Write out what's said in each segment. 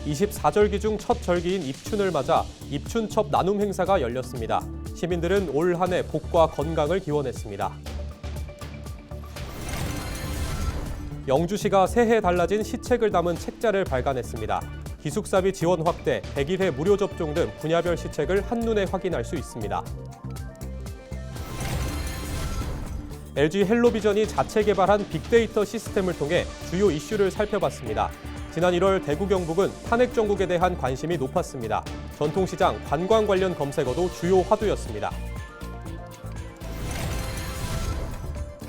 24절기 중 첫 절기인 입춘을 맞아 입춘첩 나눔 행사가 열렸습니다. 시민들은 올 한 해 복과 건강을 기원했습니다. 영주시가 새해 달라진 시책을 담은 책자를 발간했습니다. 기숙사비 지원 확대, 100일회 무료 접종 등 분야별 시책을 한눈에 확인할 수 있습니다. LG 헬로비전이 자체 개발한 빅데이터 시스템을 통해 주요 이슈를 살펴봤습니다. 지난 1월 대구 경북은 탄핵 정국에 대한 관심이 높았습니다. 전통시장, 관광 관련 검색어도 주요 화두였습니다.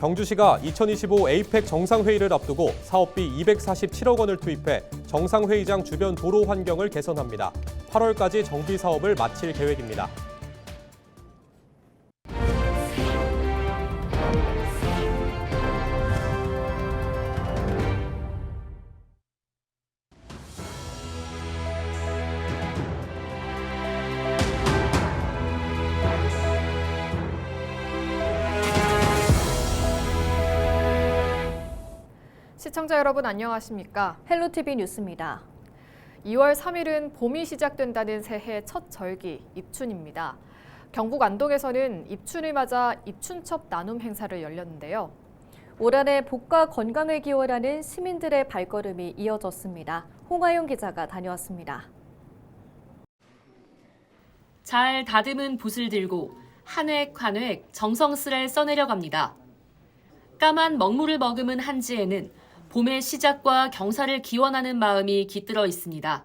경주시가 2025 에이펙 정상회의를 앞두고 사업비 247억 원을 투입해 정상회의장 주변 도로 환경을 개선합니다. 8월까지 정비 사업을 마칠 계획입니다. 시청자 여러분 안녕하십니까? 헬로티비 뉴스입니다. 2월 3일은 봄이 시작된다는 새해 첫 절기, 입춘입니다. 경북 안동에서는 입춘을 맞아 입춘첩 나눔 행사를 열렸는데요. 올 한 해 복과 건강을 기원하는 시민들의 발걸음이 이어졌습니다. 홍하영 기자가 다녀왔습니다. 잘 다듬은 붓을 들고 한 획 한 획 정성스레 써내려갑니다. 까만 먹물을 머금은 한지에는 봄의 시작과 경사를 기원하는 마음이 깃들어 있습니다.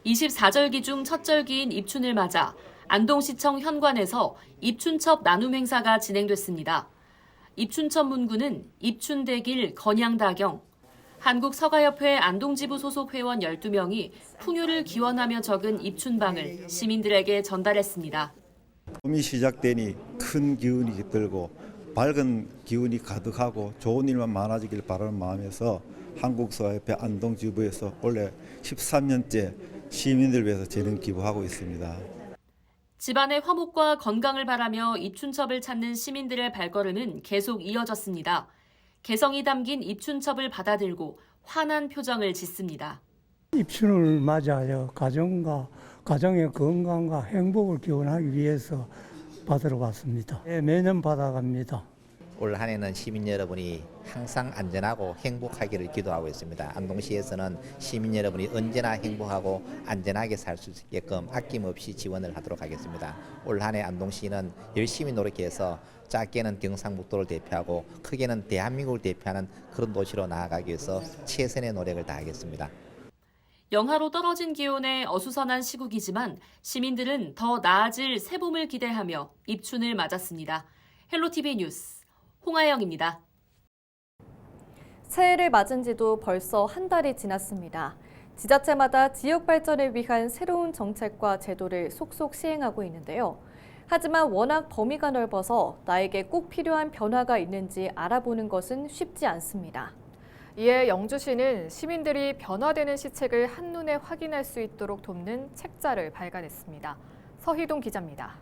24절기 중 첫 절기인 입춘을 맞아 안동시청 현관에서 입춘첩 나눔 행사가 진행됐습니다. 입춘첩 문구는 입춘대길 건양다경, 한국서가협회 안동지부 소속 회원 12명이 풍요를 기원하며 적은 입춘방을 시민들에게 전달했습니다. 봄이 시작되니 큰 기운이 깃들고 밝은 기운이 가득하고 좋은 일만 많아지길 바라는 마음에서 한국서가협회 안동지부에서 올해 13년째 시민들 위해서 재능 기부하고 있습니다. 집안의 화목과 건강을 바라며 입춘첩을 찾는 시민들의 발걸음은 계속 이어졌습니다. 개성이 담긴 입춘첩을 받아들고 환한 표정을 짓습니다. 입춘을 맞아요. 가정의 건강과 행복을 기원하기 위해서 받으러 왔습니다. 매년 받아갑니다. 올 한 해는 시민 여러분이 항상 안전하고 행복하기를 기도하고 있습니다. 안동시에서는 시민 여러분이 언제나 행복하고 안전하게 살 수 있게끔 아낌없이 지원을 하도록 하겠습니다. 올 한 해 안동시는 열심히 노력해서 작게는 경상북도를 대표하고 크게는 대한민국을 대표하는 그런 도시로 나아가기 위해서 최선의 노력을 다하겠습니다. 영하로 떨어진 기온에 어수선한 시국이지만 시민들은 더 나아질 새봄을 기대하며 입춘을 맞았습니다. 헬로티비 뉴스 홍하영입니다. 새해를 맞은 지도 벌써 한 달이 지났습니다. 지자체마다 지역 발전을 위한 새로운 정책과 제도를 속속 시행하고 있는데요. 하지만 워낙 범위가 넓어서 나에게 꼭 필요한 변화가 있는지 알아보는 것은 쉽지 않습니다. 이에 영주시는 시민들이 변화되는 시책을 한눈에 확인할 수 있도록 돕는 책자를 발간했습니다. 서희동 기자입니다.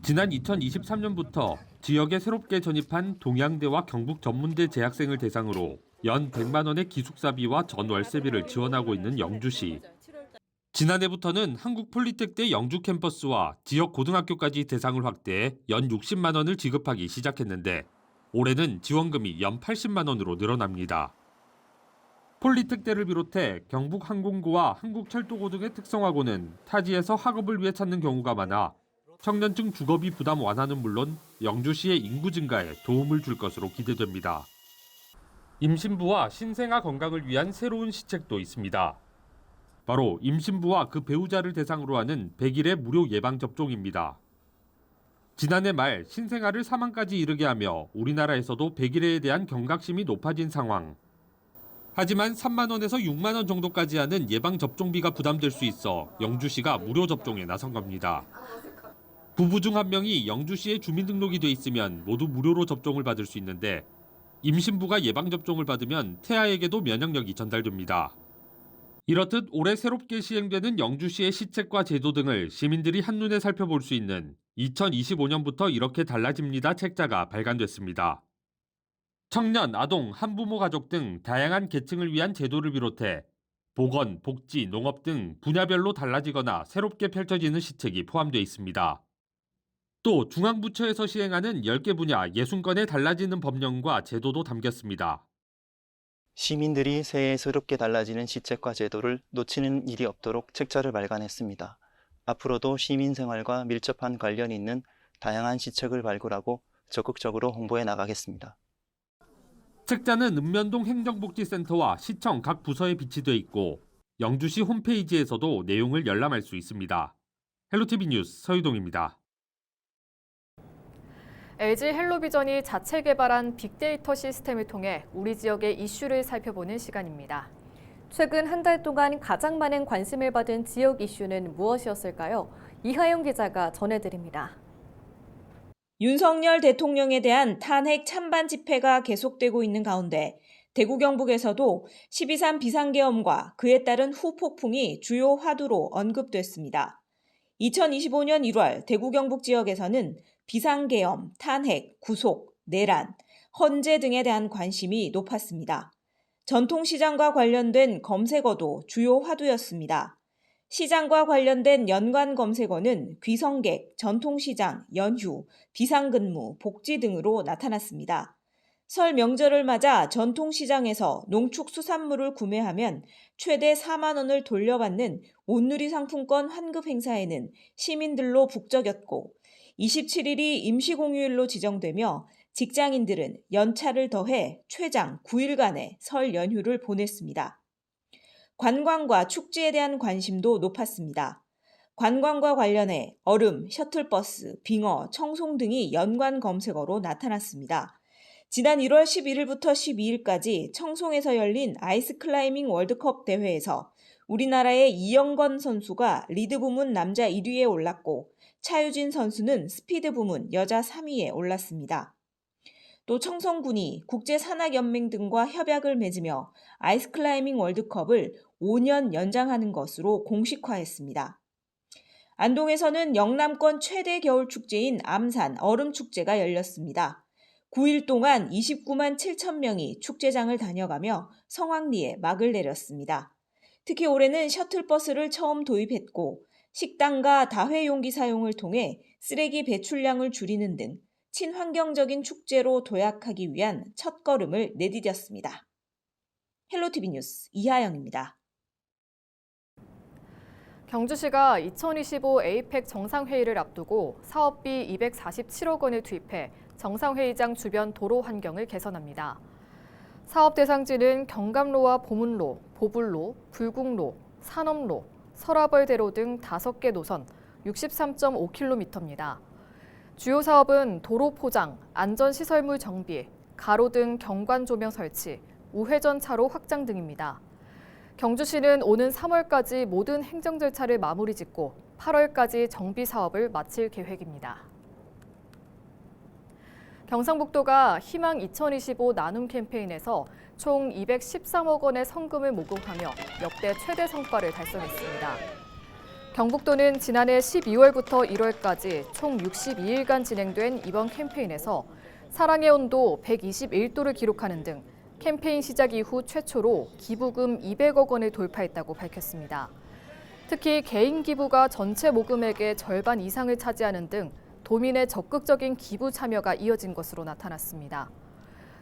지난 2023년부터 지역에 새롭게 전입한 동양대와 경북전문대 재학생을 대상으로 연 100만 원의 기숙사비와 전월세비를 지원하고 있는 영주시. 지난해부터는 한국폴리텍대 영주 캠퍼스와 지역 고등학교까지 대상을 확대해 연 60만 원을 지급하기 시작했는데 올해는 지원금이 연 80만 원으로 늘어납니다. 폴리텍대를 비롯해 경북항공고와 한국철도고 등의 특성화고는 타지에서 학업을 위해 찾는 경우가 많아 청년층 주거비 부담 완화는 물론 영주시의 인구 증가에 도움을 줄 것으로 기대됩니다. 임신부와 신생아 건강을 위한 새로운 시책도 있습니다. 바로 임신부와 그 배우자를 대상으로 하는 100일의 무료 예방접종입니다. 지난해 말 신생아를 사망까지 이르게 하며 우리나라에서도 100일에 대한 경각심이 높아진 상황. 하지만 3만 원에서 6만 원 정도까지 하는 예방접종비가 부담될 수 있어 영주시가 무료 접종에 나선 겁니다. 부부 중 한 명이 영주시에 주민등록이 돼 있으면 모두 무료로 접종을 받을 수 있는데 임신부가 예방접종을 받으면 태아에게도 면역력이 전달됩니다. 이렇듯 올해 새롭게 시행되는 영주시의 시책과 제도 등을 시민들이 한눈에 살펴볼 수 있는 2025년부터 이렇게 달라집니다 책자가 발간됐습니다. 청년, 아동, 한부모 가족 등 다양한 계층을 위한 제도를 비롯해 보건, 복지, 농업 등 분야별로 달라지거나 새롭게 펼쳐지는 시책이 포함되어 있습니다. 또 중앙부처에서 시행하는 10개 분야 60건의 달라지는 법령과 제도도 담겼습니다. 시민들이 새해 새롭게 달라지는 시책과 제도를 놓치는 일이 없도록 책자를 발간했습니다. 앞으로도 시민 생활과 밀접한 관련이 있는 다양한 시책을 발굴하고 적극적으로 홍보해 나가겠습니다. 책자는 읍면동 행정복지센터와 시청 각 부서에 비치돼 있고 영주시 홈페이지에서도 내용을 열람할 수 있습니다. 헬로티비 뉴스 서유동입니다. LG 헬로비전이 자체 개발한 빅데이터 시스템을 통해 우리 지역의 이슈를 살펴보는 시간입니다. 최근 한 달 동안 가장 많은 관심을 받은 지역 이슈는 무엇이었을까요? 이하영 기자가 전해드립니다. 윤석열 대통령에 대한 탄핵 찬반 집회가 계속되고 있는 가운데 대구 경북에서도 12.3 비상계엄과 그에 따른 후폭풍이 주요 화두로 언급됐습니다. 2025년 1월 대구 경북 지역에서는 비상계엄, 탄핵, 구속, 내란, 헌재 등에 대한 관심이 높았습니다. 전통시장과 관련된 검색어도 주요 화두였습니다. 시장과 관련된 연관 검색어는 귀성객, 전통시장, 연휴, 비상근무, 복지 등으로 나타났습니다. 설 명절을 맞아 전통시장에서 농축수산물을 구매하면 최대 4만 원을 돌려받는 온누리 상품권 환급 행사에는 시민들로 북적였고 27일이 임시공휴일로 지정되며 직장인들은 연차를 더해 최장 9일간의 설 연휴를 보냈습니다. 관광과 축제에 대한 관심도 높았습니다. 관광과 관련해 얼음, 셔틀버스, 빙어, 청송 등이 연관 검색어로 나타났습니다. 지난 1월 11일부터 12일까지 청송에서 열린 아이스클라이밍 월드컵 대회에서 우리나라의 이영건 선수가 리드 부문 남자 1위에 올랐고 차유진 선수는 스피드 부문 여자 3위에 올랐습니다. 또 청송군이 국제산악연맹 등과 협약을 맺으며 아이스클라이밍 월드컵을 5년 연장하는 것으로 공식화했습니다. 안동에서는 영남권 최대 겨울축제인 암산 얼음축제가 열렸습니다. 9일 동안 29만 7천 명이 축제장을 다녀가며 성황리에 막을 내렸습니다. 특히 올해는 셔틀버스를 처음 도입했고 식당과 다회용기 사용을 통해 쓰레기 배출량을 줄이는 등 친환경적인 축제로 도약하기 위한 첫걸음을 내디뎠습니다. 헬로티비 뉴스 이하영입니다. 경주시가 2025 에이펙 정상회의를 앞두고 사업비 247억 원을 투입해 정상회의장 주변 도로 환경을 개선합니다. 사업 대상지는 경감로와 보문로, 보불로, 불국로, 산업로, 설화벌대로 등 5개 노선 63.5km입니다. 주요 사업은 도로 포장, 안전시설물 정비, 가로등 경관 조명 설치, 우회전 차로 확장 등입니다. 경주시는 오는 3월까지 모든 행정 절차를 마무리 짓고 8월까지 정비 사업을 마칠 계획입니다. 경상북도가 희망 2025 나눔 캠페인에서 총 213억 원의 성금을 모금하며 역대 최대 성과를 달성했습니다. 경북도는 지난해 12월부터 1월까지 총 62일간 진행된 이번 캠페인에서 사랑의 온도 121도를 기록하는 등 캠페인 시작 이후 최초로 기부금 200억 원을 돌파했다고 밝혔습니다. 특히 개인 기부가 전체 모금액의 절반 이상을 차지하는 등 도민의 적극적인 기부 참여가 이어진 것으로 나타났습니다.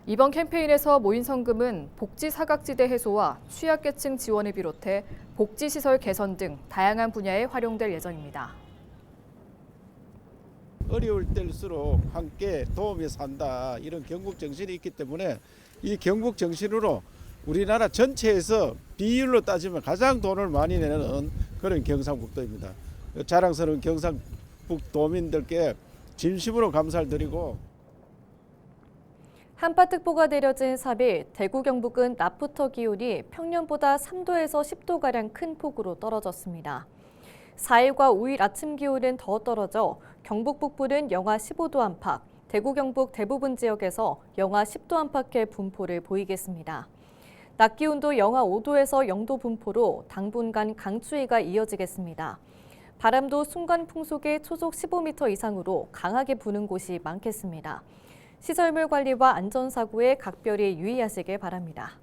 이번 캠페인에서 모인 성금은 복지 사각지대 해소와 취약계층 지원을 비롯해 복지시설 개선 등 다양한 분야에 활용될 예정입니다. 어려울 때일수록 함께 도우면서 산다 이런 경북 정신이 있기 때문에 이 경북 정신으로 우리나라 전체에서 비율로 따지면 가장 돈을 많이 내는 그런 경상북도입니다. 자랑스러운 경상북도민들께 진심으로 감사를 드리고 한파특보가 내려진 3일 대구 경북은 낮부터 기온이 평년보다 3도에서 10도가량 큰 폭으로 떨어졌습니다. 4일과 5일 아침 기온은 더 떨어져 경북 북부는 영하 15도 안팎, 대구 경북 대부분 지역에서 영하 10도 안팎의 분포를 보이겠습니다. 낮 기온도 영하 5도에서 0도 분포로 당분간 강추위가 이어지겠습니다. 바람도 순간 풍속이 초속 15m 이상으로 강하게 부는 곳이 많겠습니다. 시설물 관리와 안전사고에 각별히 유의하시길 바랍니다.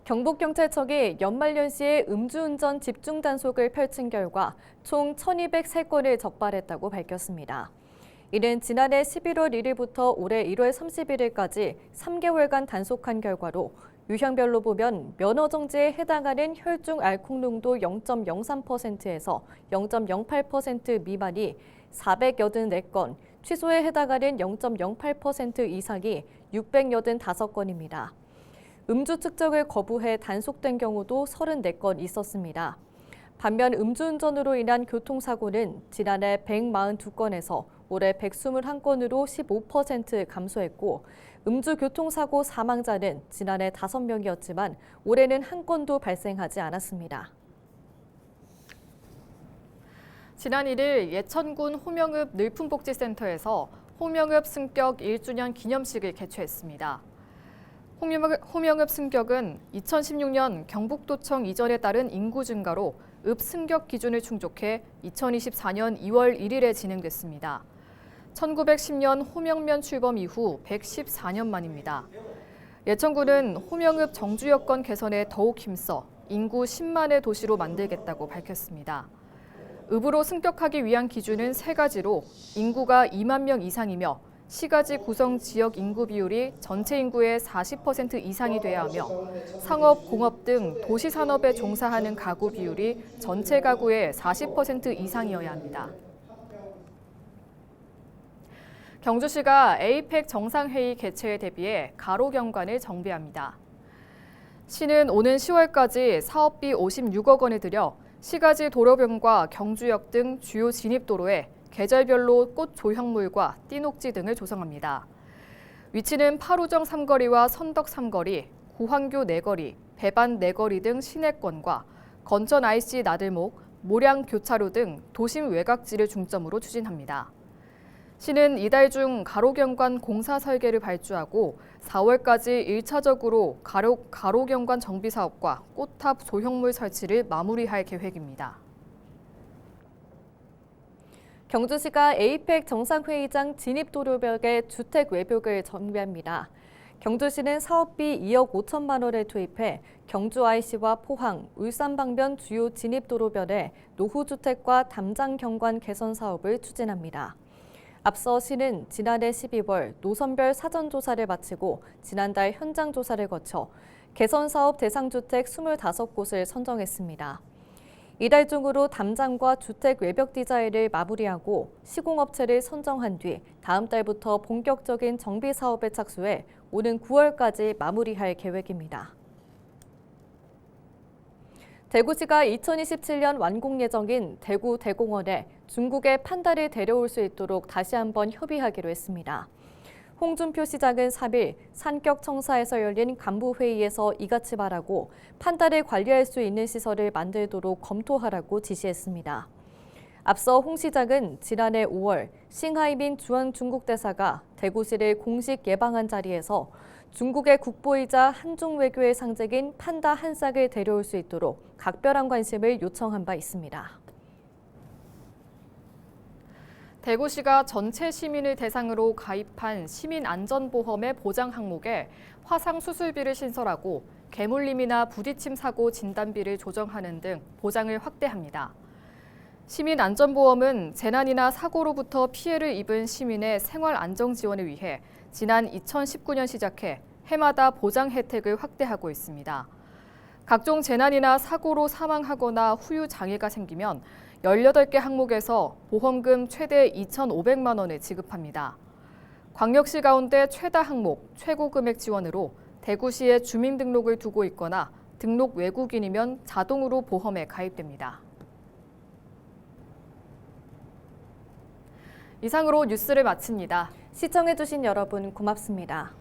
경북경찰청이 연말연시에 음주운전 집중 단속을 펼친 결과 총 1,203건을 적발했다고 밝혔습니다. 이는 지난해 11월 1일부터 올해 1월 31일까지 3개월간 단속한 결과로 유형별로 보면 면허 정지에 해당하는 혈중 알코올 농도 0.03%에서 0.08% 미만이 484건, 취소에 해당하는 0.08% 이상이 685건입니다. 음주 측정을 거부해 단속된 경우도 34건 있었습니다. 반면 음주운전으로 인한 교통사고는 지난해 142건에서 올해 121건으로 15% 감소했고, 음주교통사고 사망자는 지난해 5명이었지만 올해는 한 건도 발생하지 않았습니다. 지난 1일 예천군 호명읍 늘품복지센터에서 호명읍 승격 1주년 기념식을 개최했습니다. 호명읍 승격은 2016년 경북도청 이전에 따른 인구 증가로 읍 승격 기준을 충족해 2024년 2월 1일에 진행됐습니다. 1910년 호명면 출범 이후 114년 만입니다. 예천군은 호명읍 정주 여건 개선에 더욱 힘써 인구 10만의 도시로 만들겠다고 밝혔습니다. 읍으로 승격하기 위한 기준은 3가지로 인구가 2만 명 이상이며 시가지 구성 지역 인구 비율이 전체 인구의 40% 이상이 돼야 하며 상업, 공업 등 도시 산업에 종사하는 가구 비율이 전체 가구의 40% 이상이어야 합니다. 경주시가 에이펙 정상회의 개최에 대비해 가로경관을 정비합니다. 시는 오는 10월까지 사업비 56억 원을 들여 시가지 도로변과 경주역 등 주요 진입도로에 계절별로 꽃 조형물과 띠녹지 등을 조성합니다. 위치는 파루정 삼거리와 선덕 삼거리, 고황교 네거리, 배반 네거리 등 시내권과 건천 IC 나들목, 모량 교차로 등 도심 외곽지를 중점으로 추진합니다. 시는 이달 중 가로경관 공사 설계를 발주하고 4월까지 1차적으로 가로경관 정비 사업과 꽃탑 조형물 설치를 마무리할 계획입니다. 경주시가 에이펙 정상회의장 진입도로벽에 주택 외벽을 정비합니다. 경주시는 사업비 2억 5천만 원을 투입해 경주 IC와 포항, 울산 방면 주요 진입도로변에 노후주택과 담장 경관 개선 사업을 추진합니다. 앞서 시는 지난해 12월 노선별 사전조사를 마치고 지난달 현장 조사를 거쳐 개선 사업 대상 주택 25곳을 선정했습니다. 이달 중으로 담장과 주택 외벽 디자인을 마무리하고 시공업체를 선정한 뒤 다음 달부터 본격적인 정비 사업에 착수해 오는 9월까지 마무리할 계획입니다. 대구시가 2027년 완공 예정인 대구 대공원에 중국의 판다를 데려올 수 있도록 다시 한번 협의하기로 했습니다. 홍준표 시장은 3일 산격청사에서 열린 간부회의에서 이같이 말하고 판다를 관리할 수 있는 시설을 만들도록 검토하라고 지시했습니다. 앞서 홍 시장은 지난해 5월 싱하이민 중앙중국 대사가 대구시를 공식 예방한 자리에서 중국의 국보이자 한중 외교의 상징인 판다 한 쌍을 데려올 수 있도록 각별한 관심을 요청한 바 있습니다. 대구시가 전체 시민을 대상으로 가입한 시민안전보험의 보장 항목에 화상 수술비를 신설하고 개물림이나 부딪힘 사고 진단비를 조정하는 등 보장을 확대합니다. 시민안전보험은 재난이나 사고로부터 피해를 입은 시민의 생활 안정 지원을 위해 지난 2019년 시작해 해마다 보장 혜택을 확대하고 있습니다. 각종 재난이나 사고로 사망하거나 후유 장애가 생기면 18개 항목에서 보험금 최대 2,500만 원을 지급합니다. 광역시 가운데 최다 항목, 최고 금액 지원으로 대구시에 주민등록을 두고 있거나 등록 외국인이면 자동으로 보험에 가입됩니다. 이상으로 뉴스를 마칩니다. 시청해주신 여러분 고맙습니다.